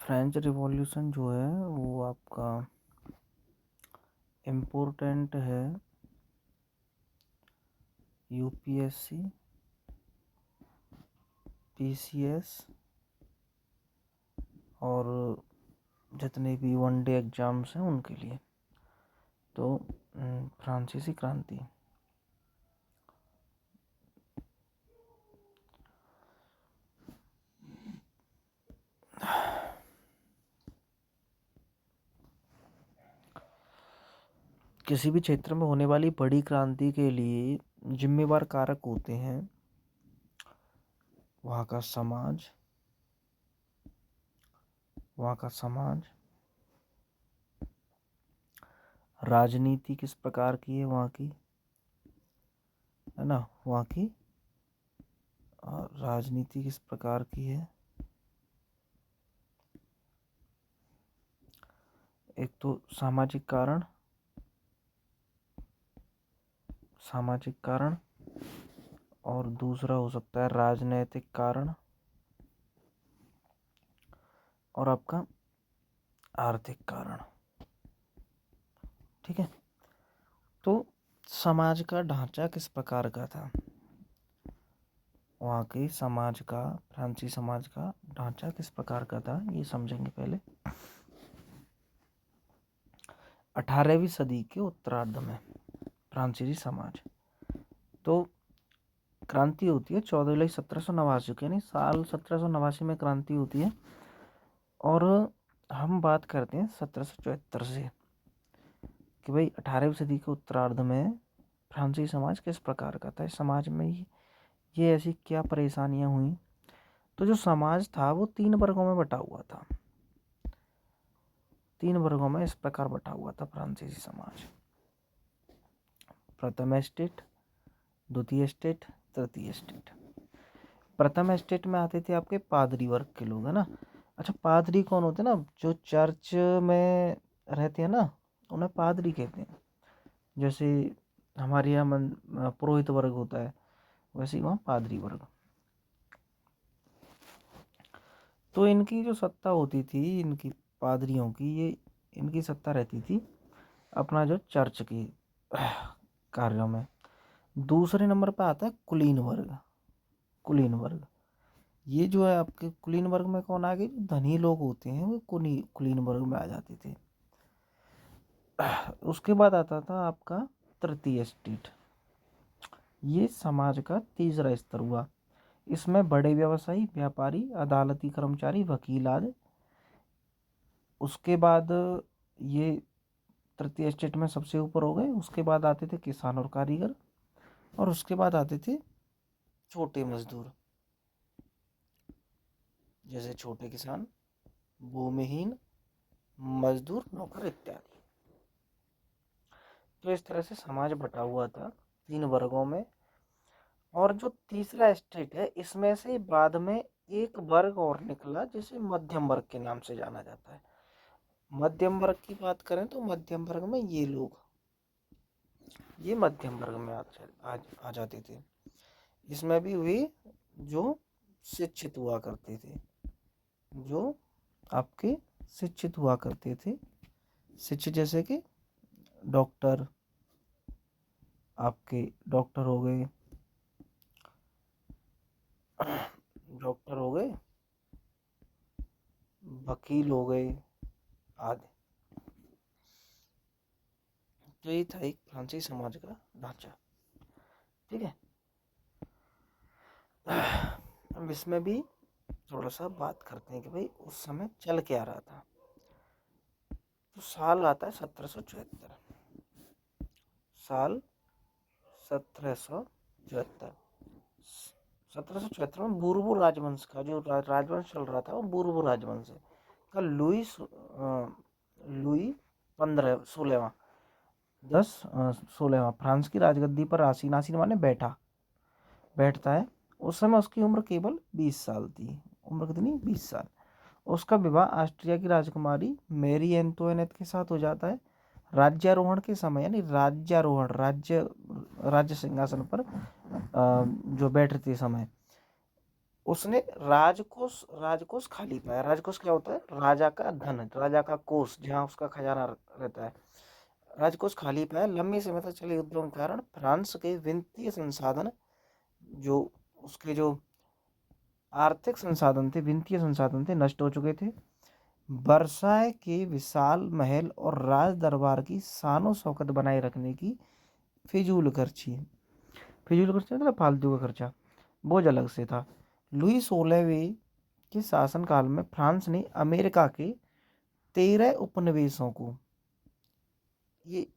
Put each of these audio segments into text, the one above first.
French revolution जो है वो आपका इम्पोर्टेंट है यूपीएससी, पीसीएस और जितने भी वनडे एग्ज़ाम्स हैं उनके लिए। तो फ्रांसीसी क्रांति किसी भी क्षेत्र में होने वाली बड़ी क्रांति के लिए जिम्मेवार कारक होते हैं वहाँ का समाज, राजनीति किस प्रकार की है वहाँ की, है ना, वहाँ की राजनीति किस प्रकार की है। एक तो सामाजिक कारण और दूसरा हो सकता है राजनैतिक कारण और आपका आर्थिक कारण। ठीक है, तो समाज का ढांचा किस प्रकार का था, वहाँ के समाज का, फ्रांसीसी समाज का ढांचा किस प्रकार का था ये समझेंगे पहले। 18वीं सदी के उत्तरार्ध में फ्रांसीसी समाज, तो क्रांति होती है 14 जुलाई 1789 की, यानी साल 1789 में क्रांति होती है। और हम बात करते हैं 1774 से कि भाई 18वीं सदी के उत्तरार्ध में फ्रांसीसी समाज किस प्रकार का था, इस समाज में ये ऐसी क्या परेशानियां हुई। तो जो समाज था वो 3 वर्गों में बटा हुआ था, 3 वर्गों में इस प्रकार बटा हुआ था फ्रांसीसी समाज। प्रथम स्टेट, द्वितीय स्टेट, तृतीय स्टेट। प्रथम स्टेट में आते थे आपके पादरी वर्ग के लोग, है ना। अच्छा, पादरी कौन होते हैं ना, जो चर्च में रहते हैं ना, उन्हें पादरी कहते हैं। जैसे हमारे यहाँ पुरोहित वर्ग होता है, वैसे ही वहाँ पादरी वर्ग। तो इनकी जो सत्ता होती थी, इनकी पादरियों की, ये इनकी सत्ता रहती थी अपना जो चर्च की कार्यों में। दूसरे नंबर पर आता है कुलीन वर्ग। ये जो है आपके कुलीन वर्ग में कौन आ गए, धनी लोग होते हैं वो कुलीन वर्ग में आ जाते थे। उसके बाद आता था आपका तृतीय स्टेट, ये समाज का तीसरा स्तर हुआ। इसमें बड़े व्यवसायी, व्यापारी, अदालती कर्मचारी, वकील आदि। उसके बाद ये तृतीय स्टेट में सबसे ऊपर हो गए। उसके बाद आते थे किसान और कारीगर, और उसके बाद आते थे छोटे मजदूर, जैसे छोटे किसान, भूमिहीन मजदूर, नौकर इत्यादि। तो इस तरह से समाज बटा हुआ था 3 वर्गों में। और जो तीसरा स्टेट है, इसमें से बाद में एक वर्ग और निकला जिसे मध्यम वर्ग के नाम से जाना जाता है। मध्यम वर्ग की बात करें तो मध्यम वर्ग में ये लोग, ये मध्यम वर्ग में आ जाते थे। इसमें भी वे जो शिक्षित हुआ करते थे, जो आपके शिक्षित हुआ करते थे, शिक्षित जैसे कि डॉक्टर, आपके डॉक्टर हो गए, वकील हो गए आदि। तो ये था एक फ्रांसीसी समाज का ढांचा। ठीक है, अब इसमें भी थोड़ा सा बात करते हैं कि भाई उस समय चल क्या रहा था। तो साल आता है 1774, साल 1774। 1774 में बूरबू राजवंश का जो राजवंश चल रहा था, वो बूरबू राजवंश का लुई 16वां 16वां फ्रांस की राजगद्दी पर आसीन माने बैठता है। उस समय उसकी उम्र केवल 20 साल थी। उम्र कितनी, 20 साल। उसका विवाह ऑस्ट्रिया की राजकुमारी मैरी एंटोइनेट के साथ हो जाता है। राज्यारोहण के समय, यानी राज्य सिंहासन पर जो बैठते समय उसने राजकोष राजकोष खाली पाया। राजकोष क्या होता है? राजा का धन, राजा का कोष, जहाँ उसका खजाना रहता है। राजकोष खाली पाया। लंबे समय तक चले युद्धों के कारण फ्रांस के वित्तीय संसाधन, जो उसके जो आर्थिक संसाधन थे, वित्तीय संसाधन थे, नष्ट हो चुके थे। वर्साय के विशाल महल और राज दरबार की शानो शौकत बनाए रखने की फिजूल खर्ची मतलब फालतू का खर्चा, बोझ अलग से था। लुई 16वें के शासनकाल में फ्रांस ने अमेरिका के 13 उपनिवेशों को, ये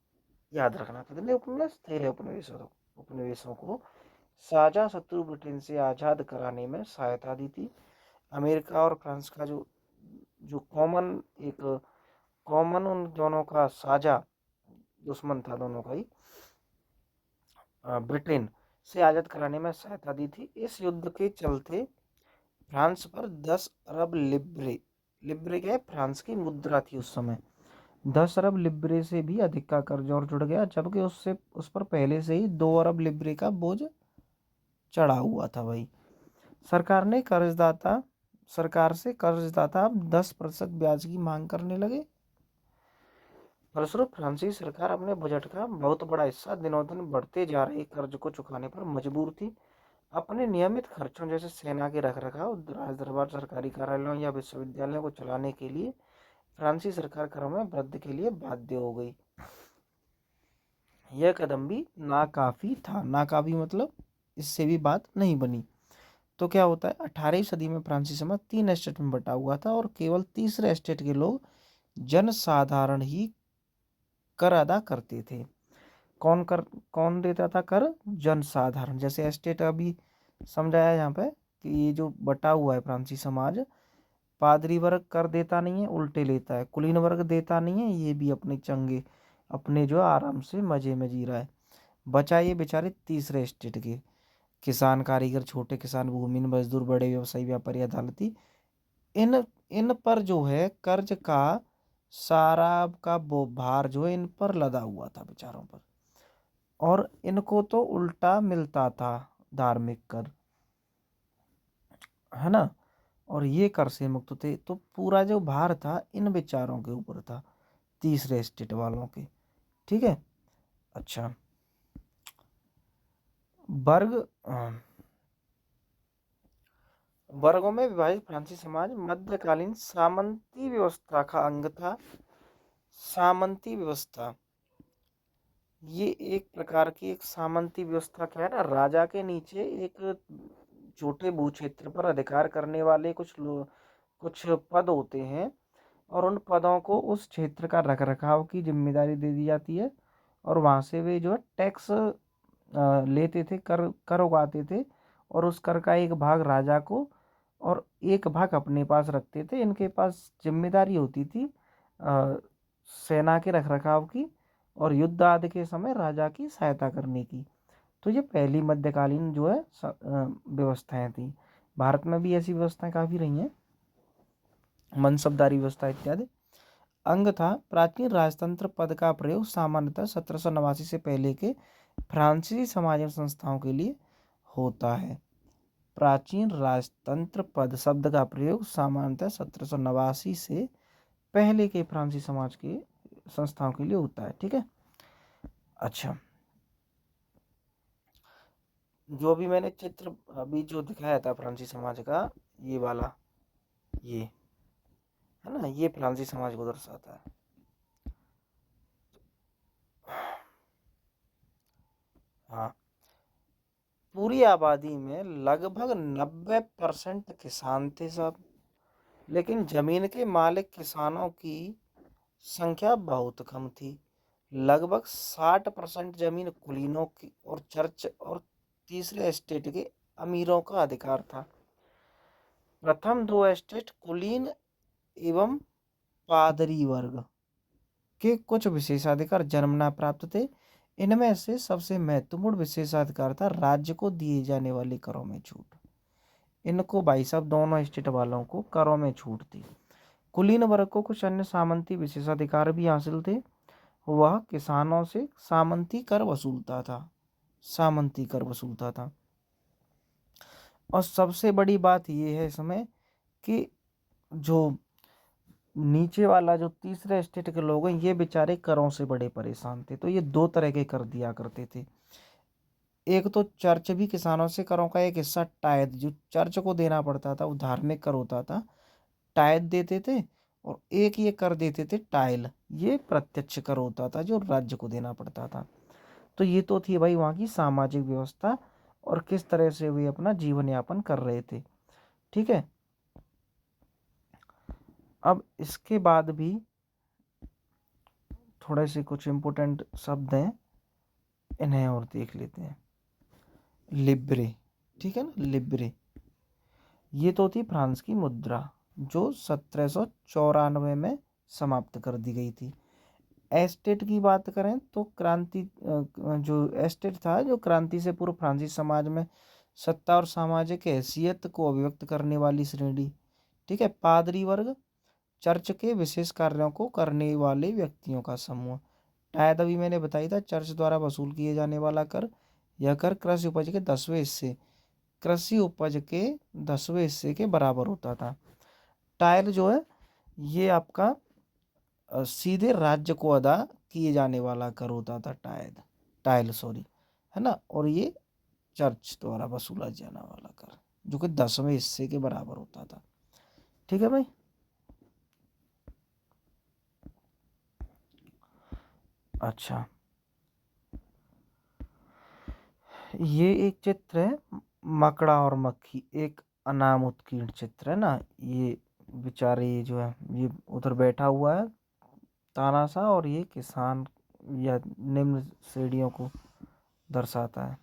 याद रखना, कितने उपनिवेश? 13 उपनिवेशों को साझा शत्रु ब्रिटेन से आज़ाद कराने में सहायता दी थी। अमेरिका और फ्रांस का जो जो कॉमन उन दोनों का साझा दुश्मन था, दोनों का ही, ब्रिटेन से आज़ाद कराने में सहायता दी थी। इस युद्ध के चलते फ्रांस पर 10 अरब लिब्रे, लिब्रे क्या है? फ्रांस की मुद्रा थी उस समय। 10 अरब लिब्रे से भी अधिक का कर्ज और जुड़ गया, जबकि उस पर पहले से ही 2 अरब लिब्रे का बोझ चढ़ा हुआ था भाई। सरकार से कर्जदाता अब 10% ब्याज की मांग करने लगे। फलस्वरूप फ्रांसीसी सरकार अपने बजट का बहुत बड़ा हिस्सा दिनों दिन बढ़ते जा रहे कर्ज को चुकाने पर मजबूर थी। अपने नियमित खर्चों जैसे सेना के रखरखाव, राज दरबार, सरकारी कार्यालयों या विश्वविद्यालयों को चलाने के लिए फ्रांसीसी सरकार करों में वृद्धि के लिए बाध्य हो गई। यह कदम भी नाकाफी था। नाकाफी मतलब इससे भी बात नहीं बनी। तो क्या होता है, 18वीं सदी में फ्रांसीसी समाज 3 एस्टेट में बटा हुआ था और केवल तीसरे एस्टेट के लोग जनसाधारण ही कर अदा करते थे। कौन देता था कर? जनसाधारण। जैसे एस्टेट अभी समझाया यहाँ पे कि ये जो बटा हुआ है फ्रांसीसी समाज, पादरी वर्ग कर देता नहीं है, उल्टे लेता है। कुलीन वर्ग देता नहीं है, ये भी अपने चंगे, अपने जो आराम से मजे में जी रहा है। बचा ये बेचारे तीसरे एस्टेट के, किसान, कारीगर, छोटे किसान, भूमिहीन मजदूर, बड़े व्यवसायी, व्यापारी, अदालती। इन इन पर जो है कर्ज का सारा का भार जो है इन पर लदा हुआ था बेचारों पर, और इनको तो उल्टा मिलता था धार्मिक कर, है ना। और ये कर से मुक्त थे, तो पूरा जो भार था इन बेचारों के ऊपर था, तीसरे स्टेट वालों के। ठीक है। अच्छा, वर्ग वर्गों में विभाजित फ्रांसीसी समाज मध्यकालीन सामंती व्यवस्था का अंग था। सामंती व्यवस्था, ये एक प्रकार की एक सामंती व्यवस्था क्या है ना, राजा के नीचे एक छोटे भू क्षेत्र पर अधिकार करने वाले कुछ पद होते हैं, और उन पदों को उस क्षेत्र का रख रखाव की जिम्मेदारी दे दी जाती है, और वहाँ से वे जो है टैक्स लेते थे, कर उगाते थे, और उस कर का एक भाग राजा को और एक भाग अपने पास रखते थे। इनके पास जिम्मेदारी होती थी सेना के रखरखाव की और युद्ध आदि के समय राजा की सहायता करने की। तो ये पहली मध्यकालीन जो है व्यवस्थाएं थी। भारत में भी ऐसी व्यवस्थाएं काफ़ी रही हैं, मनसबदारी व्यवस्था इत्यादि। अंग था प्राचीन राजतंत्र पद का प्रयोग सामान्यतः 1789 से पहले के फ्रांसीसी समाज एवं संस्थाओं के लिए होता है। प्राचीन राजतंत्र पद शब्द का प्रयोग सामान्यतः 1789 से पहले के फ्रांसीसी समाज के संस्थाओं के लिए होता है। ठीक है। अच्छा, जो भी मैंने चित्र अभी जो दिखाया था फ्रांसीसी समाज का, ये वाला, ये है ना, ये फ्रांसीसी समाज को दर्शाता है। हाँ, पूरी आबादी में लगभग 90% किसान थे सब, लेकिन जमीन के मालिक किसानों की संख्या बहुत कम थी। लगभग 60% जमीन कुलीनों की और चर्च और तीसरे एस्टेट के अमीरों का अधिकार था। प्रथम 2 एस्टेट कुलीन एवं पादरी वर्ग के कुछ विशेषाधिकार जन्मना प्राप्त थे। इनमें से सबसे महत्वपूर्ण विशेषाधिकार था राज्य को दिए जाने वाले करों में छूट। इनको भाई साहब दोनों स्टेट वालों को करों में छूट थी। कुलीन वर्ग को कुछ अन्य सामंती विशेषाधिकार भी हासिल थे। वह किसानों से सामंती कर वसूलता था। और सबसे बड़ी बात ये है इसमें कि जो नीचे वाला जो तीसरे स्टेट के लोग हैं ये बेचारे करों से बड़े परेशान थे, तो ये दो तरह के कर दिया करते थे। एक तो चर्च भी किसानों से करों का एक हिस्सा टायद जो चर्च को देना पड़ता था, वो धार्मिक कर होता था, टायद देते थे। और एक ये कर देते थे टाइल, ये प्रत्यक्ष कर होता था जो राज्य को देना पड़ता था। तो ये तो थी भाई वहाँ की सामाजिक व्यवस्था और किस तरह से वे अपना जीवन यापन कर रहे थे। ठीक है, अब इसके बाद भी थोड़े से कुछ इम्पोर्टेंट शब्द हैं, इन्हें और देख लेते हैं। लिब्रे, ठीक है ना, लिब्रे ये तो थी फ्रांस की मुद्रा जो 1794 में समाप्त कर दी गई थी। एस्टेट की बात करें तो क्रांति जो एस्टेट था जो क्रांति से पूर्व फ्रांसीसी समाज में सत्ता और सामाजिक हैसियत को अभिव्यक्त करने वाली श्रेणी। ठीक है, पादरी वर्ग, चर्च के विशेष कार्यों को करने वाले व्यक्तियों का समूह। टायद अभी मैंने बताई था, चर्च द्वारा वसूल किए जाने वाला कर। यह कर कृषि उपज के 10वें हिस्से के बराबर होता था। टायल जो है ये आपका सीधे राज्य को अदा किए जाने वाला कर होता था, टाइल सॉरी, है ना। और ये चर्च द्वारा वसूला जाने वाला कर जो कि 10वें हिस्से के बराबर होता था। ठीक है भाई। अच्छा, ये एक चित्र है, मकड़ा और मक्खी, एक अनाम उत्कीर्ण चित्र है ना। ये बेचारे ये जो है ये उधर बैठा हुआ है तानाशाह, और ये किसान या निम्न श्रेणियों को दर्शाता है।